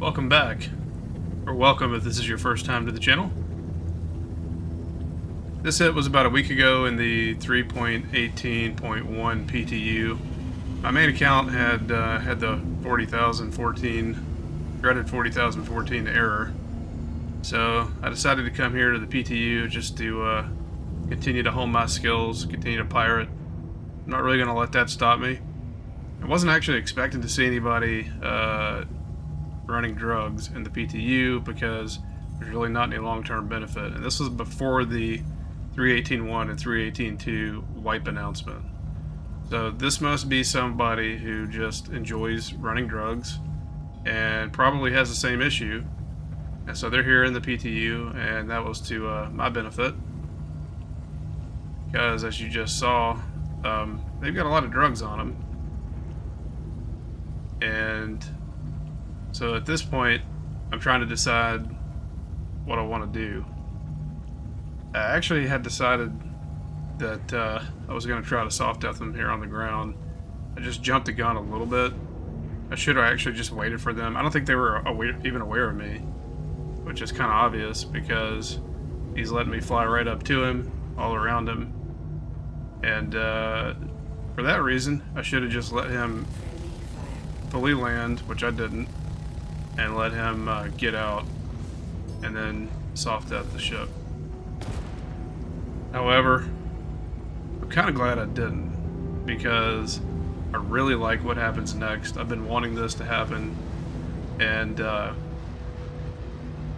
welcome back. Or welcome if this is your first time to the channel. This hit was about a week ago in the 3.18.1 PTU. My main account had had the 40,014, dreaded 40,014 error. So I decided to come here to the PTU just to continue to hone my skills, continue to pirate. I'm not really going to let that stop me. I wasn't actually expecting to see anybody running drugs in the PTU because there's really not any long-term benefit. And this was before the 3.18.1 and 3.18.2 wipe announcement. So this must be somebody who just enjoys running drugs and probably has the same issue. And so they're here in the PTU, and that was to my benefit. Because as you just saw, they've got a lot of drugs on them. And so at this point, I'm trying to decide what I want to do. I actually had decided that I was going to try to soft death them here on the ground. I just jumped the gun a little bit. I should have actually just waited for them. I don't think they were even aware of me, which is kind of obvious because he's letting me fly right up to him, all around him. And for that reason, I should have just let him fully land, which I didn't, and let him get out and then soft death the ship. However, I'm kind of glad I didn't, because I really like what happens next. I've been wanting this to happen, and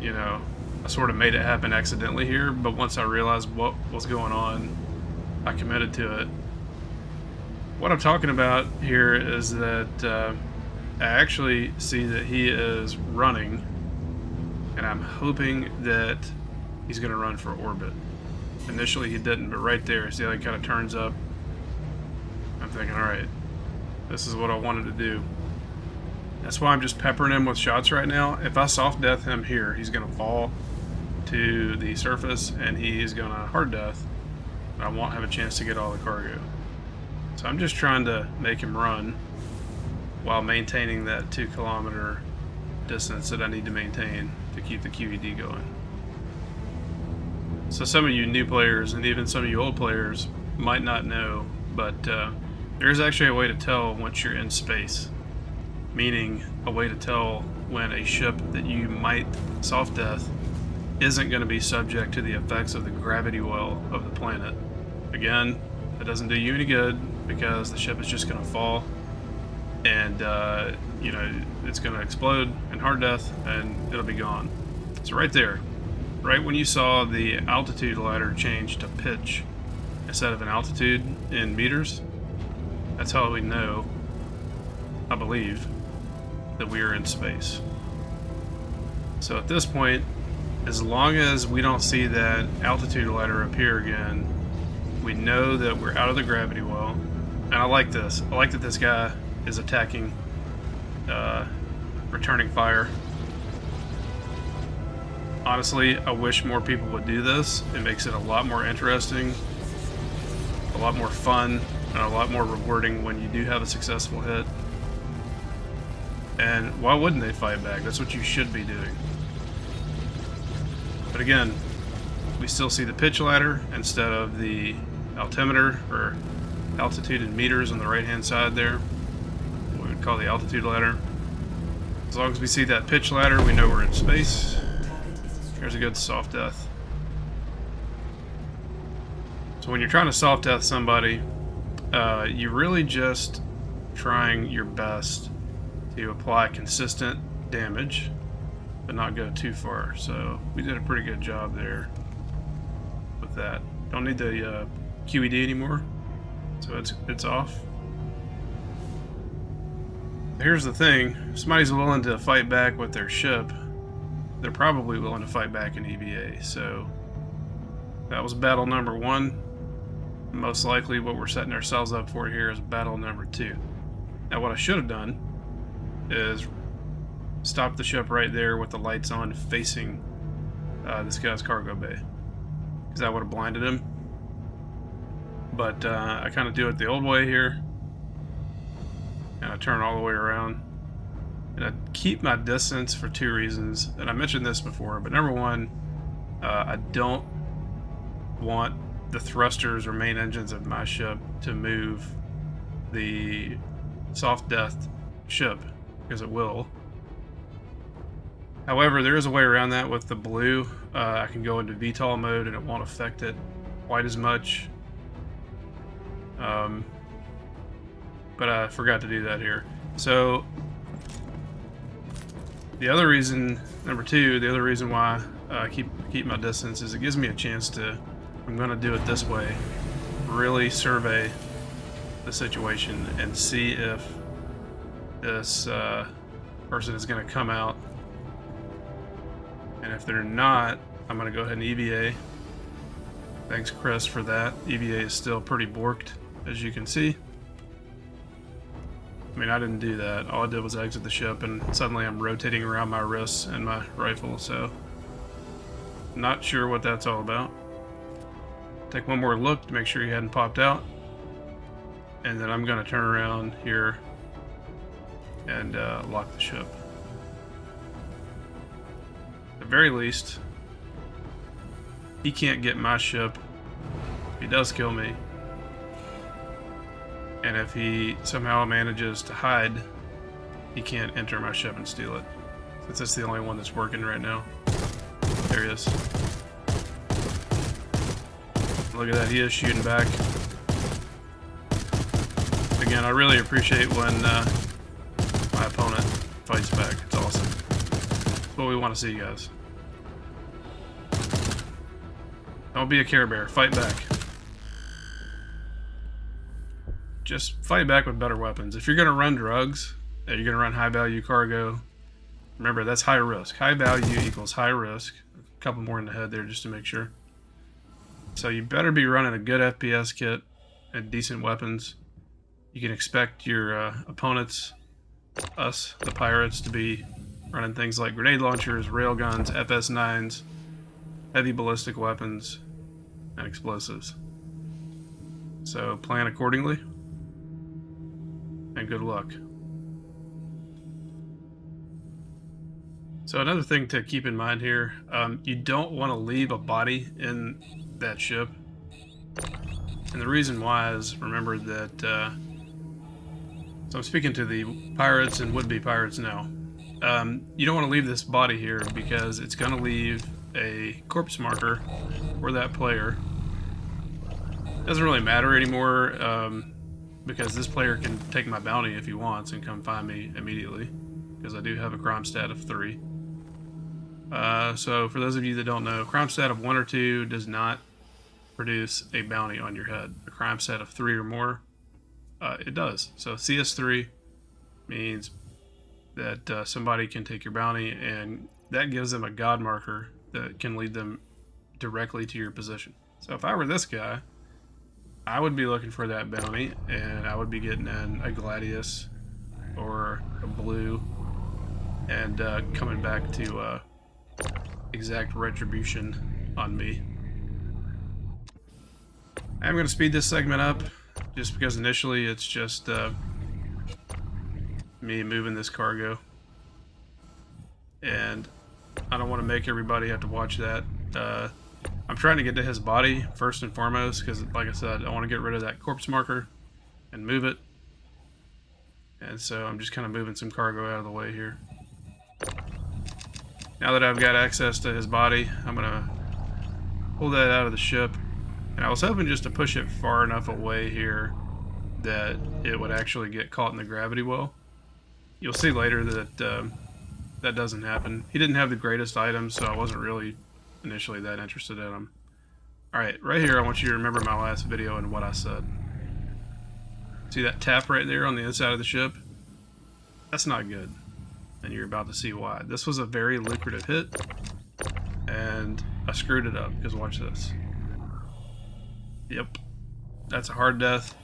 you know, I sort of made it happen accidentally here, but once I realized what was going on, I committed to it. What I'm talking about here is that I actually see that he is running, and I'm hoping that he's going to run for orbit. Initially he didn't, but right there, see how he kind of turns up? I'm thinking, alright, this is what I wanted to do. That's why I'm just peppering him with shots right now. If I soft death him here, he's going to fall to the surface, and he's going to hard death, and I won't have a chance to get all the cargo. So I'm just trying to make him run while maintaining that 2-kilometer distance that I need to maintain to keep the QED going. So some of you new players and even some of you old players might not know, but there is actually a way to tell once you're in space, meaning a way to tell when a ship that you might soft death isn't going to be subject to the effects of the gravity well of the planet. Again, that doesn't do you any good because the ship is just going to fall, and you know, it's going to explode in hard death and it'll be gone. So right there, right when you saw the altitude ladder change to pitch instead of an altitude in meters, that's how we know, I believe, that we are in space. So at this point, as long as we don't see that altitude ladder appear again, we know that we're out of the gravity well. And I like this. I like that this guy is attacking, returning fire. Honestly, I wish more people would do this. It makes it a lot more interesting, a lot more fun, and a lot more rewarding when you do have a successful hit. And why wouldn't they fight back? That's what you should be doing. But again, we still see the pitch ladder instead of the altimeter, or altitude in meters on the right hand side there, what we would call the altitude ladder. As long as we see that pitch ladder, we know we're in space. Here's a good soft death. So when you're trying to soft death somebody, you're really just trying your best to apply consistent damage but not go too far. So we did a pretty good job there with that. Don't need the QED anymore, so it's off. Here's the thing, if somebody's willing to fight back with their ship, they're probably willing to fight back in EVA. So that was battle number 1. Most likely what we're setting ourselves up for here is battle number 2. Now what I should have done is stop the ship right there with the lights on facing this guy's cargo bay, because that would have blinded him. But I kind of do it the old way here, and I turn all the way around. And I keep my distance for two reasons, and I mentioned this before, but number one, I don't want the thrusters or main engines of my ship to move the soft death ship, because it will. However, there is a way around that with the blue. I can go into VTOL mode and it won't affect it quite as much. But I forgot to do that here. So the other reason, number two, the other reason why I keep my distance is it gives me a chance to, I'm going to do it this way, really survey the situation and see if this person is going to come out. And if they're not, I'm going to go ahead and EVA. Thanks, Chris, for that. EVA is still pretty borked, as you can see. I mean, I didn't do that. All I did was exit the ship, and suddenly I'm rotating around my wrists and my rifle, so not sure what that's all about. Take one more look to make sure he hadn't popped out, and then I'm going to turn around here and lock the ship. At the very least, he can't get my ship. If he does kill me, and if he somehow manages to hide, he can't enter my ship and steal it. Since that's the only one that's working right now. There he is. Look at that, he is shooting back. Again, I really appreciate when my opponent fights back. It's awesome. That's what we want to see, guys. Don't be a Care Bear. Fight back. Just fight back with better weapons. If you're going to run drugs, you're going to run high value cargo, remember that's high risk. High value equals high risk. A couple more in the head there just to make sure. So you better be running a good FPS kit and decent weapons. You can expect your opponents, us, the pirates, to be running things like grenade launchers, railguns, FS9s, heavy ballistic weapons, and explosives. So plan accordingly, and good luck. So another thing to keep in mind here, you don't want to leave a body in that ship. And the reason why is, remember that, so I'm speaking to the pirates and would-be pirates now. You don't want to leave this body here because it's going to leave a corpse marker for that player. Doesn't really matter anymore, because this player can take my bounty if he wants and come find me immediately, because I do have a crime stat of 3. So for those of you that don't know, crime stat of 1 or 2 does not produce a bounty on your head. A crime stat of 3 or more, it does. So CS3 means that somebody can take your bounty, and that gives them a god marker that can lead them directly to your position. So if I were this guy, I would be looking for that bounty, and I would be getting in a Gladius or a blue, and coming back to exact retribution on me. I'm going to speed this segment up, just because initially it's just me moving this cargo, and I don't want to make everybody have to watch that. I'm trying to get to his body first and foremost, because like I said, I want to get rid of that corpse marker and move it. And so I'm just kind of moving some cargo out of the way here. Now that I've got access to his body, I'm going to pull that out of the ship. And I was hoping just to push it far enough away here that it would actually get caught in the gravity well. You'll see later that that doesn't happen. He didn't have the greatest items, so I wasn't really initially that interested in him. Alright, right here I want you to remember my last video and what I said. See that tap right there on the inside of the ship? That's not good. And you're about to see why. This was a very lucrative hit, and I screwed it up, because watch this. Yep. That's a hard death,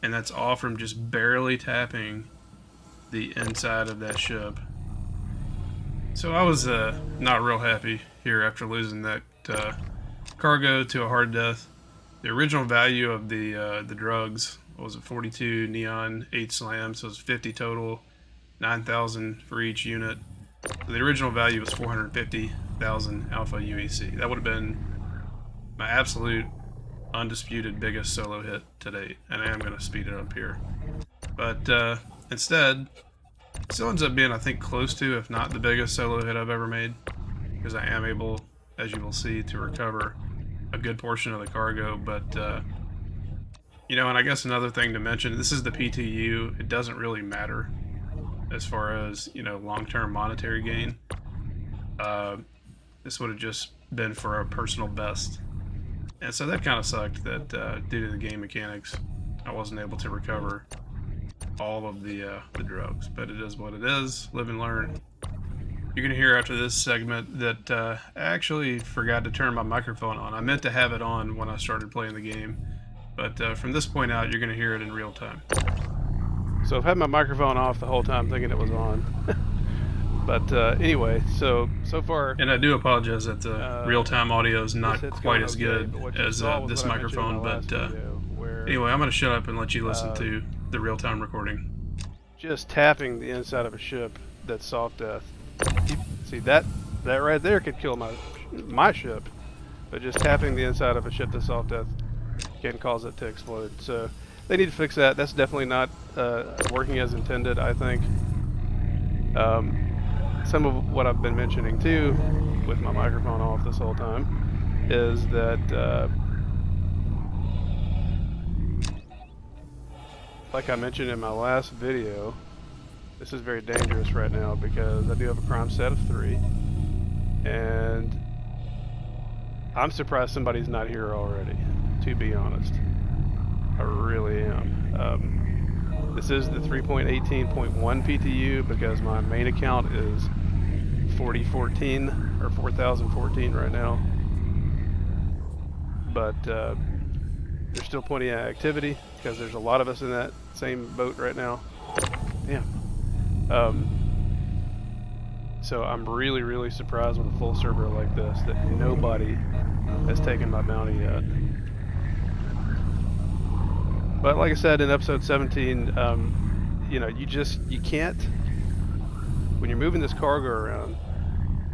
and that's all from just barely tapping the inside of that ship. So I was not real happy here after losing that cargo to a hard death. The original value of the drugs, what was it, 42 neon, 8 slams, so it was 50 total. 9,000 for each unit. So the original value was 450,000 alpha UEC. That would have been my absolute undisputed biggest solo hit to date, and I am going to speed it up here. But instead, it still ends up being, I think, close to, if not the biggest solo hit I've ever made, because I am able, as you will see, to recover a good portion of the cargo. But you know, and I guess another thing to mention, this is the PTU. It doesn't really matter as far as, you know, long-term monetary gain. This would have just been for a personal best. And so that kind of sucked that due to the game mechanics, I wasn't able to recover all of the drugs. But it is what it is. Live and learn. You're going to hear after this segment that I actually forgot to turn my microphone on. I meant to have it on when I started playing the game. But from this point out, you're going to hear it in real time. So I've had my microphone off the whole time thinking it was on. But anyway, so far... And I do apologize that the real-time audio is not quite as good as this microphone, but anyway, I'm going to shut up and let you listen to the real-time recording. Just tapping the inside of a ship that's soft death. See, that right there could kill my ship, but just tapping the inside of a ship that's soft death can cause it to explode. So they need to fix that. That's definitely not working as intended, I think. Some of what I've been mentioning too, with my microphone off this whole time, is that like I mentioned in my last video, this is very dangerous right now because I do have a crime stat of 3, and I'm surprised somebody's not here already, to be honest. I really am. This is the 3.18.1 PTU because my main account is 4014 or 4014 right now. But there's still plenty of activity because there's a lot of us in that same boat right now. Damn. So I'm really surprised with a full server like this that nobody has taken my bounty yet. But like I said in episode 17, you know, you can't, when you're moving this cargo around,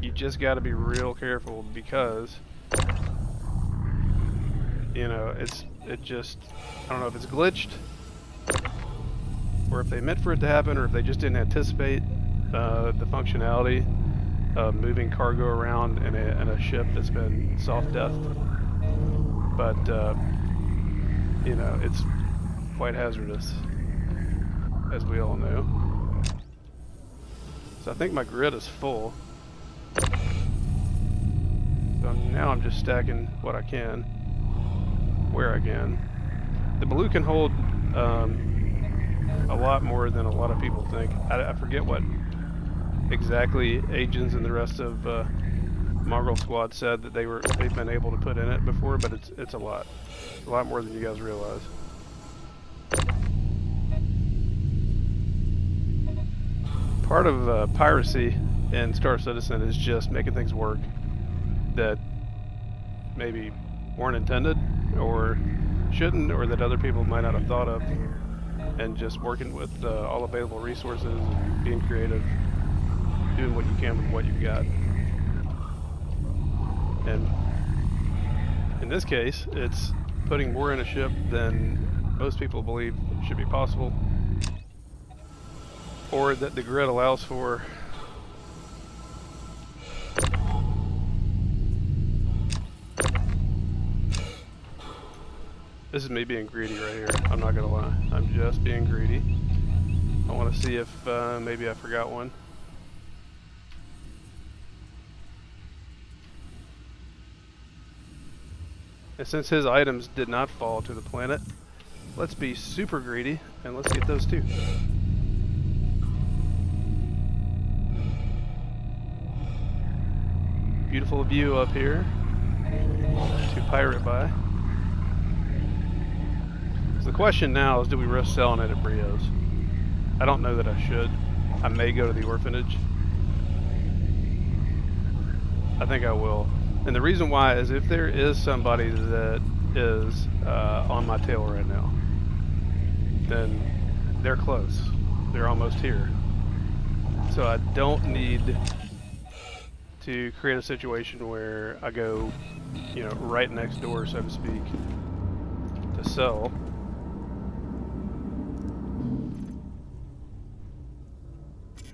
you just got to be real careful because, you know, it just, I don't know if it's glitched, or if they meant for it to happen, or if they just didn't anticipate the functionality of moving cargo around in a ship that's been soft deathed. But, you know, it's quite hazardous, as we all know. So I think my grid is full. So now I'm just stacking what I can, where I can. The blue can hold a lot more than a lot of people think. I forget what exactly Agents and the rest of Mongrel Squad said that they've been able to put in it before, but it's a lot more than you guys realize. Part of piracy in Star Citizen is just making things work that maybe weren't intended or shouldn't, or that other people might not have thought of, and just working with all available resources and being creative, doing what you can with what you've got. And in this case, it's putting more in a ship than most people believe should be possible, or that the grid allows for. This is me being greedy right here. I'm not gonna lie. I'm just being greedy. I want to see if maybe I forgot one. And since his items did not fall to the planet, let's be super greedy and let's get those too. Beautiful view up here to pirate by. So the question now is, do we risk selling it at Brios? I don't know that I should. I may go to the orphanage. I think I will. And the reason why is if there is somebody that is on my tail right now, then they're close. They're almost here. So I don't need to create a situation where I go, you know, right next door, so to speak, to sell.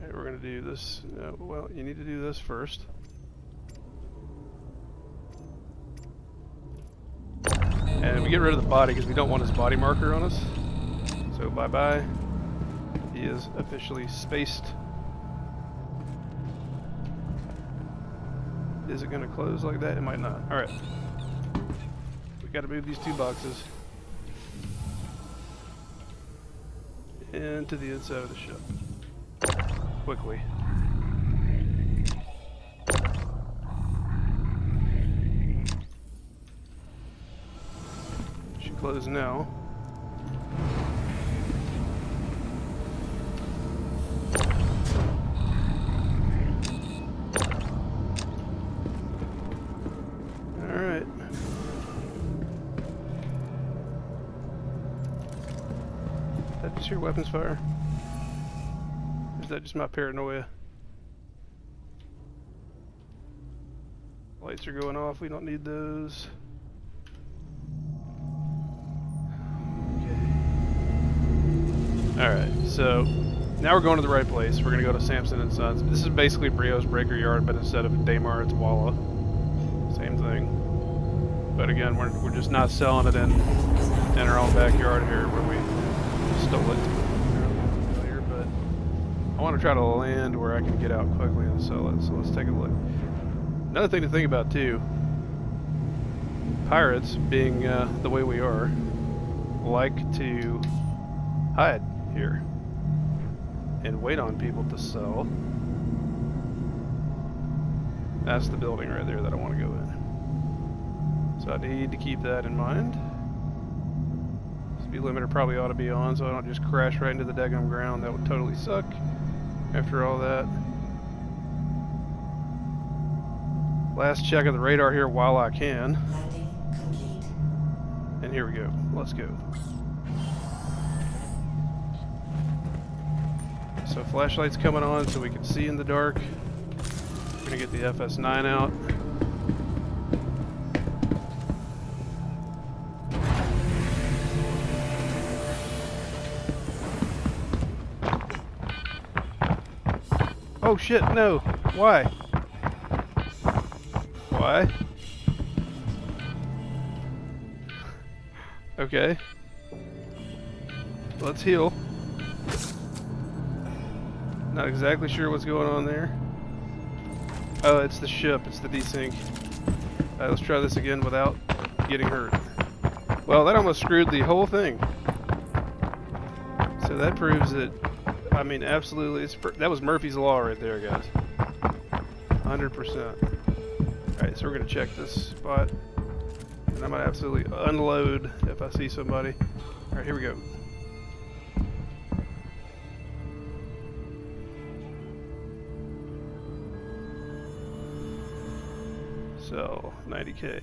Okay, we're gonna do this. Well, you need to do this first. And we get rid of the body because we don't want his body marker on us. So bye-bye. He is officially spaced. Is it going to close like that? It might not. Alright. We got to move these 2 boxes into the inside of the ship. Quickly. Should close now. Just hear weapons fire? Or is that just my paranoia? Lights are going off, we don't need those. Okay. Alright, so now we're going to the right place. We're going to go to Samson and Sons. This is basically Brio's Breaker Yard, but instead of Daymar, it's Walla. Same thing. But again, we're just not selling it in our own backyard here where we stole it earlier, but I want to try to land where I can get out quickly and sell it, so let's take a look. Another thing to think about too, pirates, being the way we are, like to hide here and wait on people to sell. That's the building right there that I want to go in. So I need to keep that in mind. Speed limiter probably ought to be on so I don't just crash right into the daggum ground. That would totally suck after all that. Last check of the radar here while I can. And here we go. Let's go. So flashlight's coming on so we can see in the dark. We're gonna get the FS9 out. Oh shit, no. Why? Why? Okay. Let's heal. Not exactly sure what's going on there. Oh, it's the ship. It's the desync. Alright, let's try this again without getting hurt. Well, that almost screwed the whole thing. So that proves that, I mean, absolutely, that was Murphy's Law right there, guys. 100%. Alright, so we're going to check this spot. And I'm going to absolutely unload if I see somebody. Alright, here we go. So, 90K.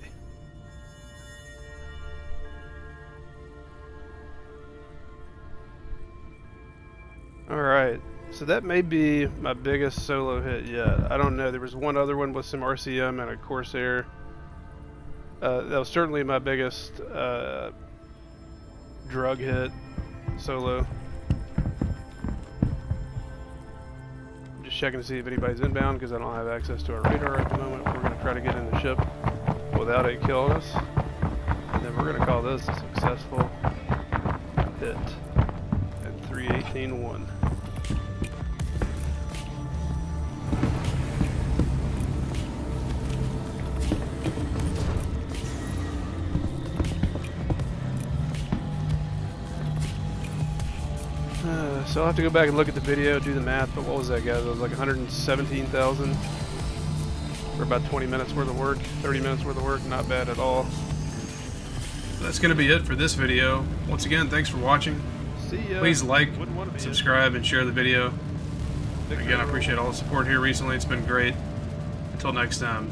Alright, so that may be my biggest solo hit yet. I don't know, there was one other one with some RCM and a Corsair. That was certainly my biggest drug hit solo. I'm just checking to see if anybody's inbound because I don't have access to our radar at the moment. We're going to try to get in the ship without it killing us. And then we're going to call this a successful hit at 318.1. So I'll have to go back and look at the video, do the math, but what was that, guys? It was like 117,000 for about 20 minutes worth of work, 30 minutes worth of work, not bad at all. That's going to be it for this video. Once again, thanks for watching. See ya. Please like, subscribe, and share the video. Again, I appreciate all the support here recently. It's been great. Until next time,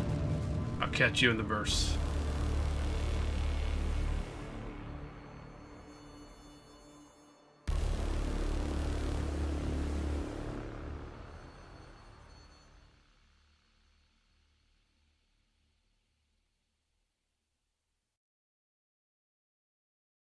I'll catch you in the verse.